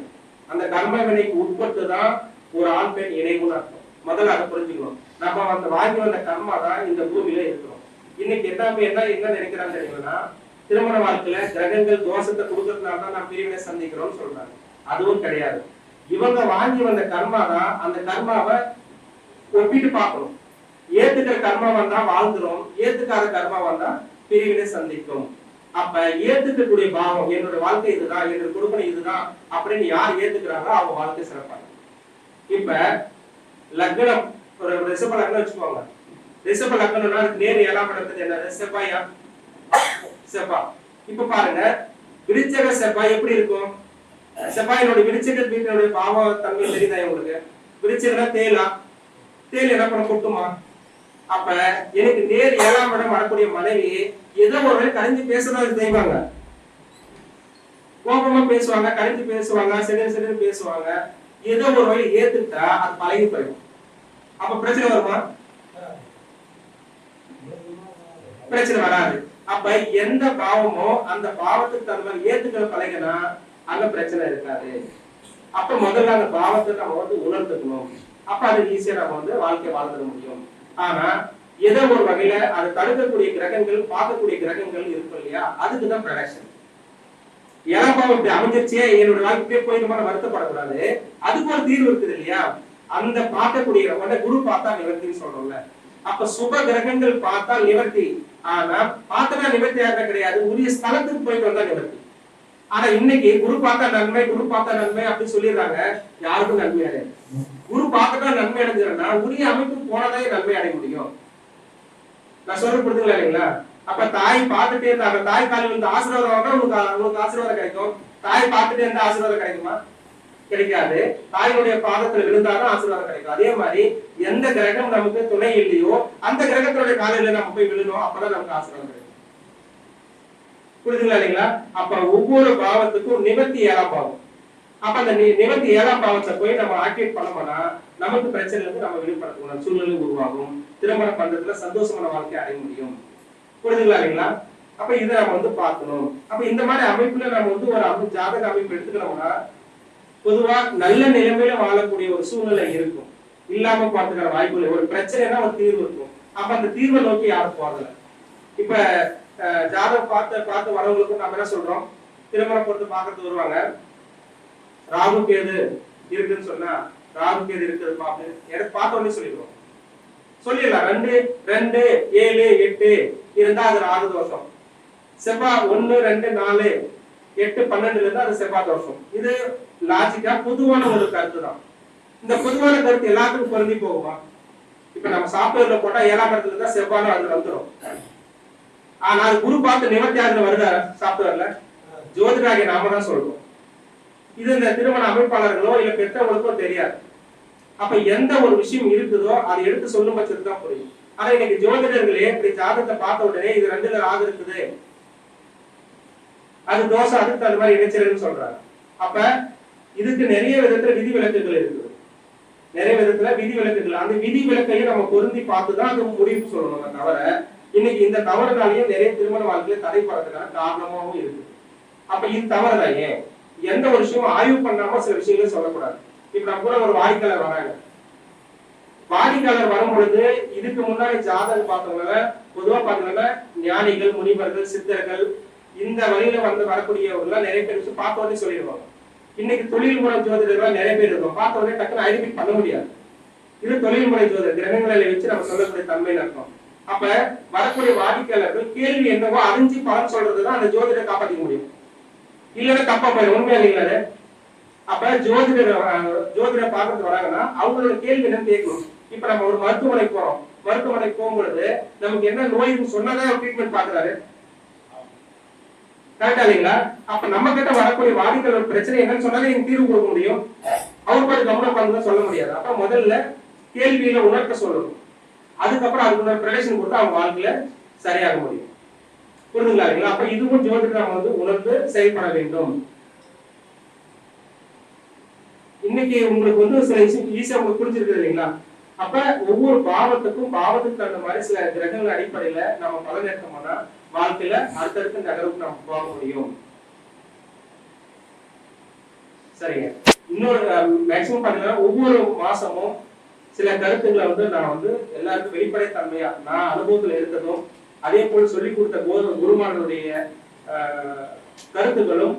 அந்த கர்ம வினைக்கு உட்பட்டு தான் ஒரு ஆண் பெண் இணைவுன்னு அர்த்தம். முதல்ல அதை புரிஞ்சுக்கணும். நம்ம வாங்கி வந்த கர்மா தான் இந்த பூமியில இருக்கிறோம். இன்னைக்கு என்ன நினைக்கிறாங்க தெரியுங்களா? திருமண வாழ்க்கையில கிரகங்கள் தோஷத்தை கொடுக்கறதுனால தான் நான் பிரிவினை சந்திக்கிறோம்னு சொல்றாங்க. அதுவும் கிடையாது. இவங்க வாங்கி வந்த கர்மா தான். அந்த கர்மாவை ஒப்பிட்டு பார்க்கணும். ஏத்துக்கிற கர்மா வந்தா வாழ்ந்துரும், ஏத்துக்காத கர்மா வந்தா பிரிவினை சந்திக்கும். அப்ப ஏத்துக்கக்கூடிய பாவம் என்னோட வாழ்க்கை இதுதான், என்னோட கொடுப்பனை இதுதான் அப்படின்னு யார் ஏத்துக்கிறாங்களோ அவங்க வாழ்க்கை சிறப்பாங்க. இப்ப லக்னம் ஒரு ரிஷப லக்னம் வச்சுக்கோங்க. ரிஷப லக்னம்னா நேர் 7ஆம் இடத்துல என்ன? செவ்வாயா? செவ்வா. இப்ப பாருங்க, விருச்சக செவ்வாய் எப்படி இருக்கும்? செவ்வாயினுடைய விருச்சக வீட்டினுடைய பாவ தன்மை தெரியுதா உங்களுக்கு? விருச்சகனா தேலா, தேல் என்ன பண்ண கொட்டுமா? அப்ப எனக்கு நேர் 7ஆம் இடம் வரக்கூடிய மனைவி ஏதோ ஒரு கரைஞ்சு பேசதான் செய்வாங்க. கோபமா பேசுவாங்க, கரைஞ்சு பேசுவாங்க, செடின்னு பேசுவாங்க. ஏதோ ஒரு வழி ஏத்துட்டா அது பழகி போயிடும். அப்ப பிரச்சனை வருமா? பிரச்சனை வராது. அப்ப எந்த பாவமோ அந்த பாவத்துக்கு தகுந்த மாதிரி ஏத்துக்கிற பழகினா அங்க பிரச்சனை இருக்காது. அப்ப முதல்ல அந்த பாவத்தை நம்ம உணர்ந்துக்கணும். அப்ப அது ஈஸியா நம்ம வாழ்க்கை வாழ்ந்துட முடியும். ஆனா ஏதோ ஒரு வகையில அதை தடுக்கக்கூடிய கிரகங்கள், பார்க்கக்கூடிய கிரகங்கள் இருக்கும் இல்லையா? அதுக்குதான் ப்ரொடக்ஷன். ஏழாம் இப்படி அமைஞ்சிருச்சே, என்னோட வாழ்க்கையே போய் நம்ம வருத்தப்படக்கூடாது. அதுக்கு ஒரு தீர்வு இருக்குது இல்லையா? அந்த பார்க்கக்கூடிய குரு பார்த்தா நிவர்த்தின்னு சொல்றோம்ல. அப்ப சுப கிரகங்கள் பார்த்தா நிவர்த்தி. ஆனா பார்த்தா நிவர்த்தி ஆக கிடையாது, உரிய ஸ்தலத்துக்கு போயிட்டு வந்தா நிவர்த்தி. ஆனா இன்னைக்கு குரு பார்த்தா நன்மை, குரு பார்த்தா நன்மை அப்படின்னு சொல்லிடுறாங்க. யாருக்கும் நன்மை அடையாது. குரு பார்த்துட்டா நன்மை அடைஞ்சிருந்தா உரிய அமைப்புக்கு போனதே நன்மை அடைய முடியும். நான் சொல்ல புரிஞ்சுங்களா இல்லைங்களா? அப்ப தாய் பார்த்துட்டே இருந்தாங்க, தாய் காலையில் இருந்து ஆசீர்வாதம் வாங்க உங்களுக்கு ஆசீர்வாதம் கிடைக்கும். தாய் பார்த்துட்டே இருந்தா ஆசீர்வாதம் கிடைக்குமா? கிடைக்காது. தாயினுடைய பாதத்துல விழுந்தாதான் ஆசீர்வாதம் கிடைக்கும். அதே மாதிரி எந்த கிரகம் நமக்கு துணை இல்லையோ அந்த கிரகத்தினுடைய காலையில நம்ம போய் விழணும், அப்பதான் நமக்கு ஆசீர்வாதம் கிடைக்கும். புரியுதுங்களா இல்லைங்களா? அப்ப ஒவ்வொரு பாவத்துக்கும் நிவர்த்தி 7ஆம் பாவம். அப்ப அந்த நிவர்த்தி 7ஆம் பாவத்தை போய் நம்ம ஆக்டிவேட் பண்ணோம்னா நமக்கு பிரச்சனை இருந்து நம்ம விடுபடக்கூடிய சூழ்நிலை உருவாகும். திருமண பந்தத்துல சந்தோஷமான வாழ்க்கையை அடைய முடியும். புரியுதுங்களா இல்லைங்களா? அப்ப இதை நம்ம பார்க்கணும். அப்ப இந்த மாதிரி அமைப்புல நம்ம ஒரு ஜாதக அமைப்பு எடுத்துக்கணும்னா பொதுவா நல்ல நிலைமையில வாழக்கூடிய ஒரு சூழ்நிலை இருக்கும். இல்லாம பார்த்துக்கிற வாய்ப்பு இல்லை. ஒரு பிரச்சனைனா ஒரு தீர்வு இருக்கும். அப்ப அந்த தீர்வை நோக்கி யாரும் போறதில்லை. இப்ப ஜாதகம் பார்த்து வரவங்களுக்கும் நம்ம என்ன சொல்றோம், திருமணம் பொறுத்து பார்க்கறது வருவாங்க, ராகு கேது இருக்குன்னு சொன்னா ராகு கேது இருக்குது பார்த்து எனக்கு பார்த்த உடனே சொல்லிடுவோம். சொல்லிடலாம் 2, 2, 7, 8 இருந்தா அது ராகு தோஷம். செவ்வாய் 1, 2, 4, 8, 12 இருந்தா அது செவ்வாய் தோஷம். இது லாஜிக்கா பொதுவான ஒரு கருத்து தான். இந்த பொதுவான கருத்து எல்லாத்துக்கும் பொருந்தி போகுமா? இப்ப நம்ம சாப்ட்வேர்ல போட்டா 7ஆம் இடத்துல இருந்தா செவ்வாய் அது வந்துடும். ஆனா அது குரு பார்த்து நிவர்த்தி ஆகுது வருதா சாப்ட்வேர்ல? ஜோதிடாகிய நாம தான் சொல்றோம். இது இந்த திருமண அமைப்பாளர்களோ இல்ல பெற்றவங்களுக்கோ தெரியாது. அப்ப எந்த ஒரு விஷயம் இருக்குதோ அதை எடுத்து சொல்லும் பட்சத்துக்கு தான் புரியும். ஆனா இன்னைக்கு ஜோதிடர்களே இப்படி ஜாதகத்தை பார்த்த உடனே இது 2ல ராகு இருக்குது, அது தோஷம், அதுக்கு அது மாதிரி இணைச்சல்னு சொல்றாங்க. அப்ப இதுக்கு நிறைய விதத்துல விதி விலக்குகள் இருக்குது. நிறைய விதத்துல விதி விலக்குகள். அந்த விதி விலக்கையும் நம்ம பொருந்தி பார்த்துதான் அது முடிவு சொல்லணும். தவிர இன்னைக்கு இந்த தவறுனாலையும் நிறைய திருமண வாழ்க்கையில தடைப்படுறதுக்கான காரணமாகவும் இருக்குது. அப்ப இது தவறுதான். ஏன் எந்த ஒரு விஷயமும் ஆய்வு பண்ணாம சில விஷயங்களும் சொல்லக்கூடாது. இப்ப நம்ம கூட ஒரு வாடிக்கையாளர் வராங்க. வாடிக்கையாளர் வரும் பொழுது இதுக்கு முன்னாடி ஜாதகம் பார்த்தவங்க பொதுவா பாத்தீங்கன்னா ஞானிகள், முனிவர்கள், சித்தர்கள் இந்த வழியில வரக்கூடியவர்கள் நிறைய பேர் விஷயம் பார்த்த உடனே சொல்லிடுவாங்க. இன்னைக்கு தொழில் முறை ஜோதிடர்கள் நிறைய பேர் இருக்கும். பார்த்த உடனே டக்குன்னு ஐடென்டிஃபை பண்ண முடியாது. இது தொழில் முறை ஜோதிடர் கிரகங்களை வச்சு நம்ம சொல்லக்கூடிய தன்மைன்னு அர்த்தம். அப்ப வரக்கூடிய வாடிக்கையாளர்கள் கேள்வி என்னவோ அறிஞ்சு பலன் சொல்றதுதான் அந்த ஜோதிடரை காப்பாற்றிக்க முடியும். இல்லைன்னா தப்பா போயிடும். உண்மையா இல்லைங்களா? அப்ப ஜோதிடரை பார்க்கறது வராங்கன்னா அவங்களோட கேள்வி என்னன்னு கேட்கணும். இப்ப நம்ம ஒரு மருத்துவமனைக்கு போறோம். மருத்துவமனைக்கு போகும்பொழுது நமக்கு என்ன நோய்னு சொன்னதான் ட்ரீட்மெண்ட் பாக்குறாரு. கரெக்டா இல்லைங்களா? அப்ப நம்ம கிட்ட வரக்கூடிய வாடிக்கையாளர் பிரச்சனை என்னன்னு சொன்னாலே நீங்க தீர்வு கொடுக்க முடியும். அவர் பாட்டு கவனம் பண்ணுன்னு சொல்ல முடியாது. அப்ப முதல்ல கேள்வியில உணர்த்த சொல்லணும். அதுக்கப்புறம் அதுக்கு ப்ரொடக்ஷன் கொடுத்து அவங்க வாழ்க்கையில சரியாக முடியும். புரிதுங்களா இல்லைங்களா? அப்ப இதுவும் ஜோதிடர் நம்ம உணர்ந்து செயல்பட வேண்டும். இன்னைக்கு உங்களுக்கு சில விஷயம் ஈஸியா உங்களுக்கு புரிஞ்சிருக்குது இல்லைங்களா? அப்ப ஒவ்வொரு பாவத்துக்கும் பாவத்துக்கு தகுந்த மாதிரி சில கிரகங்கள் அடிப்படையில நம்ம பலன் எடுத்தோம்னா வாழ்க்கையில அடுத்தடுத்த நகருக்கு நம்ம போக முடியும். சரிங்க. இன்னொரு மேக்சிமம் பாத்தீங்கன்னா ஒவ்வொரு மாசமும் சில கருத்துக்களை நான் எல்லாருக்கும் வெளிப்படை தன்மையா நான் அனுபவத்துல இருக்கிறதும் அதே போல் சொல்லி கொடுத்த குருமானுடைய கருத்துக்களும்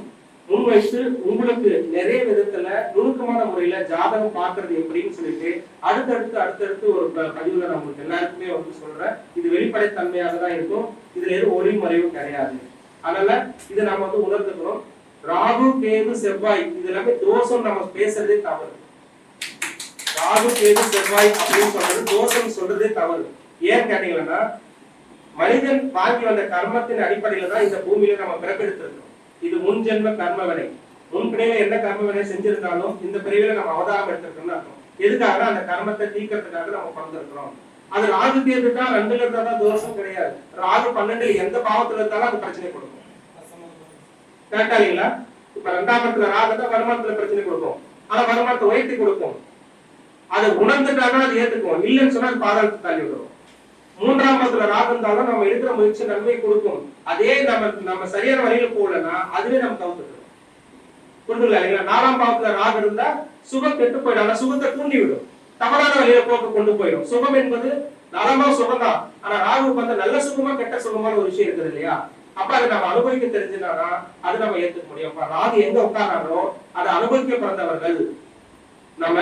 முன்வைத்து உங்களுக்கு நிறைய விதத்துல நுணுக்கமான முறையில ஜாதகம் பார்க்கறது எப்படின்னு சொல்லிட்டு அடுத்தடுத்து ஒரு பதிவுல நான் உங்களுக்கு எல்லாருக்குமே சொல்றேன். இது வெளிப்படைத்தன்மையாக தான் இருக்கும். இதுல எதுவும் ஒளி மறைவும் கிடையாது. அதனால இதை நம்ம உணர்ந்துக்கணும். ராகு, கேது, செவ்வாய் இது எல்லாமே தோஷம் நம்ம பேசுறதே தவறு. ராகு, கேது, செவ்வாய் அப்படின்னு சொல்றது தோஷம் சொல்றதே தவறு. ஏன்னு கேட்டீங்கன்னா மனிதன் வாங்கி வந்த கர்மத்தின் அடிப்படையில தான் இந்த பூமியில நம்ம பிறப்பெடுத்திருக்கோம். இது முன் ஜென்ம கர்ம வினை. முன் பிரிவில் என்ன கர்ம வினை செஞ்சிருந்தாலும் இந்த பிரிவில் நம்ம அவதாரம் எடுத்திருக்கோம்னு அர்த்தம். எதுக்காக? அந்த கர்மத்தை தீர்க்கறதுக்காக நம்ம பிறந்திருக்கிறோம். அது ராகு கேது தான் 2ல இருந்தாதான் தோஷம் கிடையாது. ராகு 12 எந்த பாவத்துல இருந்தாலும் அது பிரச்சனை கொடுக்கும். கரெக்டா இல்லைங்களா? இப்ப 2ஆம் இடத்துல ராகு தான் வருமானத்துல பிரச்சனை கொடுக்கும். ஆனா வருமானத்தை உயர்த்தி கொடுக்கும். அதை உணர்ந்துட்டாதான் அது ஏத்துக்கும். இல்லைன்னு சொன்னா அது பாதாளத்தை தள்ளி விடுவோம். 3ஆம் இடத்துல ராகு இருந்தாலும் நம்ம எடுக்கிற முயற்சி நன்மை கொடுக்கும். அதே நம்ம சரியான வழியில போகலன்னா அதுவே நம்ம தவிர்த்துக்கிறோம். புரிதுங்களா இல்லைங்களா? 4ஆம் பாவத்துல ராகு இருந்தா சுகம் கெட்டு போயிடும். ஆனா சுகத்தை தூண்டி விடும். தவறான வழியில போக்க கொண்டு போயிடும். சுகம் என்பது 4ஆம் பாவம் சுகம் தான். ஆனா ராகுக்கு நல்ல சுகமா கெட்ட சுகமான ஒரு விஷயம் இருக்குது இல்லையா? அப்ப அதை நம்ம அனுபவிக்க தெரிஞ்சுனாதான் அது நம்ம ஏத்துக்க முடியும். அப்ப ராகு எங்க உட்கார்றாங்களோ அதை அனுபவிக்க பிறந்தவர்கள். நம்ம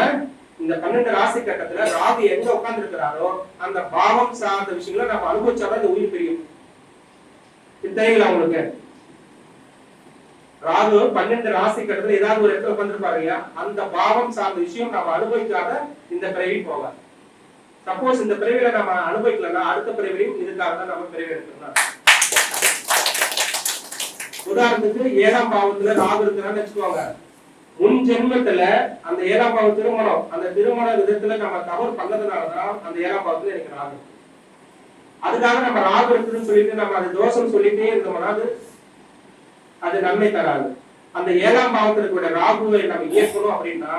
இந்த 12 ராசி கட்டத்துல ராகு எங்க உட்கார்ந்து இருக்கிறாரோ அந்த பாவம் சார்ந்த விஷயங்களை நம்ம அனுபவிச்சாதான் இந்த உயிர் பிரியும். தெரியுங்களா உங்களுக்கு? ராகு 12 ராசி கட்டத்துல ஏதாவது ஒரு இடத்துல உட்கார்ந்துருப்பாரு இல்லையா? அந்த பாவம் சார்ந்த விஷயம் நம்ம அனுபவிக்காத இந்த பிறவி போகாது. சப்போஸ் இந்த பிறவில நம்ம அனுபவிக்கலன்னா அடுத்த பிறவியும் இதுக்காக தான் நம்ம பிறவி எடுக்கணும். உதாரணத்துக்கு 7ஆம் பாவத்துல ராகு இருக்கிறான்னு வச்சுக்கோங்க. முன் ஜென்மத்துல அந்த 7ஆம் பாவ திருமணம், அந்த திருமண விதத்துல நம்ம தவறு பண்ணதுனாலதான் அந்த 7ஆம் பாவத்துல எனக்கு ராகு. அதுக்காக நம்ம ராகு இருக்குதுன்னு சொல்லிட்டு நம்ம அது தோஷம் சொல்லிட்டே இருந்தோம்னா அது நன்மை தராது. அந்த 7ஆம் பாவத்துல இருக்கிற ராகுவை நம்ம இயக்கணும் அப்படின்னா,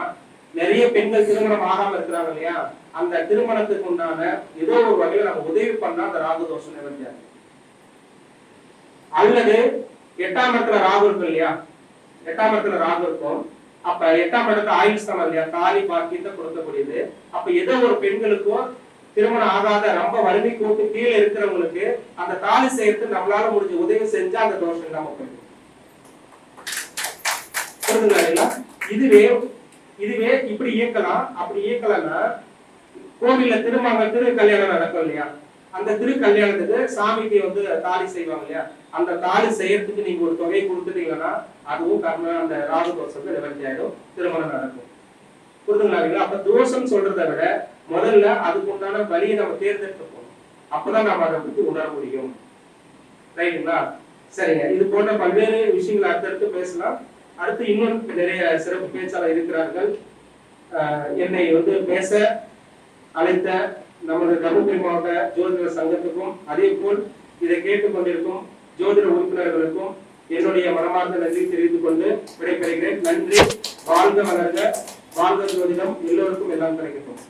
நிறைய பெண்கள் திருமணம் ஆகாம இருக்கிறாங்க இல்லையா, அந்த திருமணத்துக்கு உண்டான ஏதோ ஒரு வகையில நம்ம உதவி பண்ணா அந்த ராகு தோஷம் நிவர்த்தியாது. அல்லது 8ஆம் இடத்துல ராகு இருக்கும் இல்லையா, 8ஆம் இடத்துல ராகு இருக்கும். அப்ப 8ஆம் இடத்துல ஆயுள் ஸ்தானம் இல்லையா, தாலி பாக்கியத்தை கொடுக்கக்கூடியது. அப்ப ஏதோ ஒரு பெண்களுக்கும் திருமணம் ஆகாத ரொம்ப வறுமை கோட்டு கீழே இருக்கிறவங்களுக்கு அந்த தாலி செய்யறது நம்மளால முடிஞ்ச உதவி செஞ்சா அந்த தோஷம் இல்லாம போயிடும். புரியுதுங்களா? இதுவே இப்படி இயக்கலாம். அப்படி இயக்கலன்னா கோவில்ல திரு கல்யாணம் நடக்கும் இல்லையா, அந்த திரு கல்யாணத்துக்கு சாமிக்கு தாலி செய்வாங்க இல்லையா, அந்த தாலி செய்யறதுக்கு நீங்க ஒரு தொகை கொடுத்துட்டீங்கன்னா அதுவும் கர்ம அந்த ராகு தோஷத்தை நிவர்த்தி ஆயிடும், திருமணம் நடக்கும். புரிதுங்களா? அப்ப தோஷம் சொல்றதை விட முதல்ல அதுக்கு உண்டான வழியை நம்ம தேர்ந்தெடுத்து போகணும். அப்பதான் நம்ம அதை பத்தி உணர முடியும். ரைட்டுங்களா? சரிங்க. இது போன்ற பல்வேறு விஷயங்களை அடுத்தடுத்து பேசலாம். அடுத்து இன்னும் நிறைய சிறப்பு பேச்சாளர் இருக்கிறார்கள். என்னை பேச அழைத்த நமது தருமபுரி மாவட்ட ஜோதிட சங்கத்துக்கும் அதே போல் இதை கேட்டுக்கொண்டிருக்கும் ஜோதிட உறுப்பினர்களுக்கும் என்னுடைய மனமார்ந்த நன்றி தெரிவித்துக் கொண்டு விடைபெறுகிறேன். நன்றி. வாழ்க வளர்க. வாழ்க ஜோதிடம். எல்லோருக்கும் எல்லாம் கிடைக்கட்டும்.